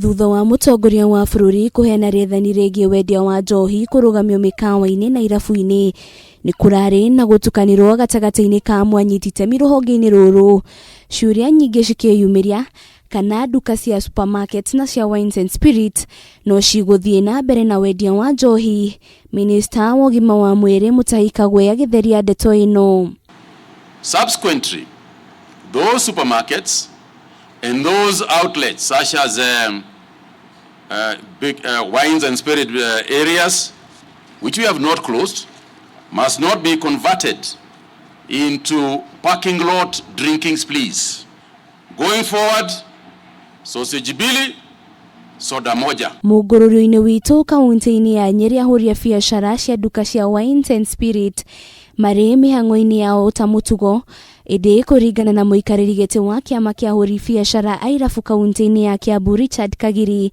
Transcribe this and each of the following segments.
Thutha wa mutongoria wa bururi kuheana rĩathani rĩgiĩ wendia wa njohi kũrũgamio mĩkawa-inĩ na irabu-inĩ, nĩ kũrarĩ na gũtukanĩrwo gatagatĩ-inĩ ka Amwe anyiti itemi ruhonge-ini rũrũ. Ciũria nyingĩ cikĩyumĩria kana nduka cia supermarket na cia wines and spirit no cigũthiĩ na mbere na wendia wa njohi. Minister wa ũgima wa mwĩrĩ Mutahi Kagwe agĩtheria ndeto ĩno. Subsequently, those supermarkets and those outlets such as big wines and spirit areas, which we have not closed, must not be converted into parking lot drinking sprees. Going forward, sausage bili, soda moja. Mũngũrũrio-inĩ witũ kaunti-inĩ ya Nyeri ahũri a biacara cia nduka cia wines and spirit marĩ mĩhang'o-inĩ yao ta mũtugo, ĩndĩ kũringana na mũikarĩri gĩtĩ wa kĩama kĩa ahũri biacara a irabu kaunti-inĩ ya Kiambu Richard Kagiri,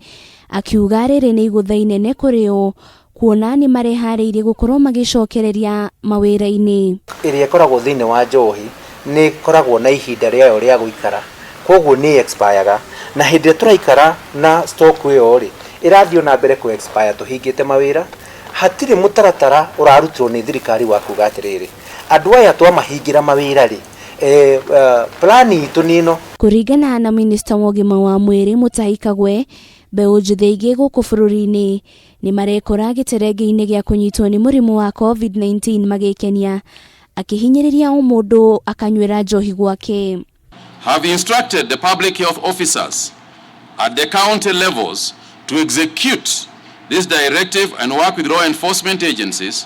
akiuga rĩrĩ nĩ igũtha inene kũrĩ o kuona nĩ mareharĩirie gũkorwo magĩcokereria mawĩra-inĩ. Ĩrĩa ĩkoragwo thĩinĩ wa njohi nĩ ĩkoragwo na ihinda rĩayo rĩa gũikara, koguo nĩ expireaga, na hĩndĩ ĩrĩa tũraikara na stock ĩyo rĩ ĩrathiĩ na mbere ku expire tũhingĩte mawĩra. Hatirĩ mũtaratara ũrarutirwo nĩ thirikari wa kuga atĩrĩrĩ andũ aya twamahingira mawĩra rĩ plani itũ nĩ ĩno. Kũringana na minister wa ũgima wa mwĩrĩ Mutahi Kagwe, mbeũ njĩthĩ ingĩ gũkũ bũrũri-inĩ nĩ marekora gĩterenge-inĩ gĩa kũnyitwo nĩ mũrimũ wa COVID-19 magĩkenia, akĩhinyĩrĩria o mũndũ akanyuĩra njohi gwake. Have instructed the public health officers at the county levels to execute this directive and work with law enforcement agencies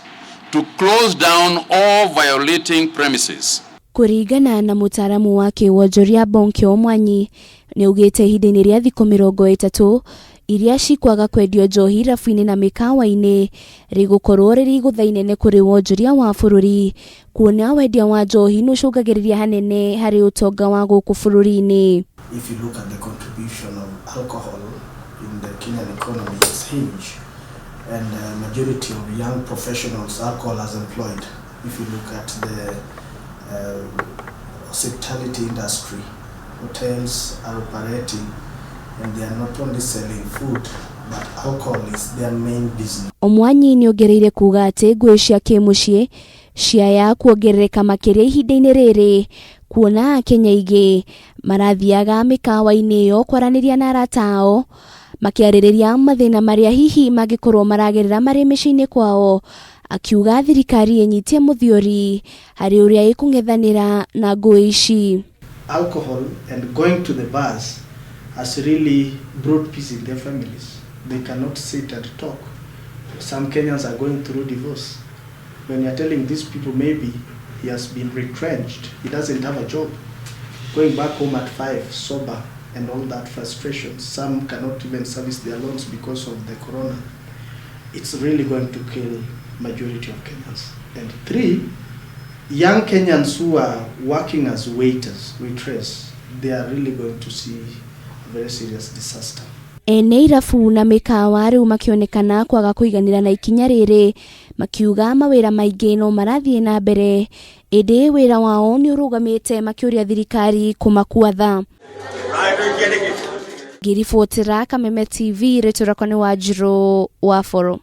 to close down all violating premises. Kũringana na mũtaaramu wa kĩwonjoria Bonkio Mwanyi, nĩ ugĩte ihinda-inĩ rĩa thikũ 30 iria cikwaga kwendio njohi irabu-inĩ na mĩkawa-inĩ rĩgũkorwo rĩrĩ igũtha inene kũrĩ wonjoria wa bũrũri, kuona wendia wa njohi nĩ ũcũngagĩrĩria hanene harĩ ũtonga wa gũkũ bũrũri-inĩ. If you look at the contribution of alcohol in the Kenyan economy, it's huge, and majority of young professionals alcohol has employed. If you look at the hospitality industry, hotels are operating and they are not only selling food but alcohol is their main business. Omwanyi nĩ ongereire kuga atĩ ngũĩ cia kĩmũciĩ ciaya kuongerereka makĩria ihinda-inĩ rĩrĩ, kuona Akenya aingĩ marathiaga mĩkawa-inĩ ĩyo kwaranĩria na arata ao makĩarĩrĩria mathĩna marĩa hihi mangĩkorwo maragerera marĩ mĩciĩ-inĩ kwao, akiuga thirikari ĩnyitie mũthiori harĩ ũrĩa ĩkũng'ethanĩra na ngũĩ ici. Alcohol and going to the bars has really brought peace in their families. They cannot sit and talk. Some Kenyans are going through divorce. When you're telling these people maybe he has been retrenched, he doesn't have a job, going back home at 5 sober and all that frustration, some cannot even service their loans because of the corona. It's really going to kill majority of Kenyans. And 3, young Kenyans who are working as waiters, waitress, they are really going to see a very serious disaster. Ene irabu na mĩkawa rĩu makĩonekana kwaga kũiganĩra na ikinya rĩrĩ, makiuga mawĩra maingĩ no marathiĩ na mbere, ĩndĩ wĩra wao nĩ ũrũgamĩte makĩũria thirikari kũmakuatha. Ngĩribotera Kameme TV, rĩtwa rĩakwa nĩ Wanjirũ wa Watho.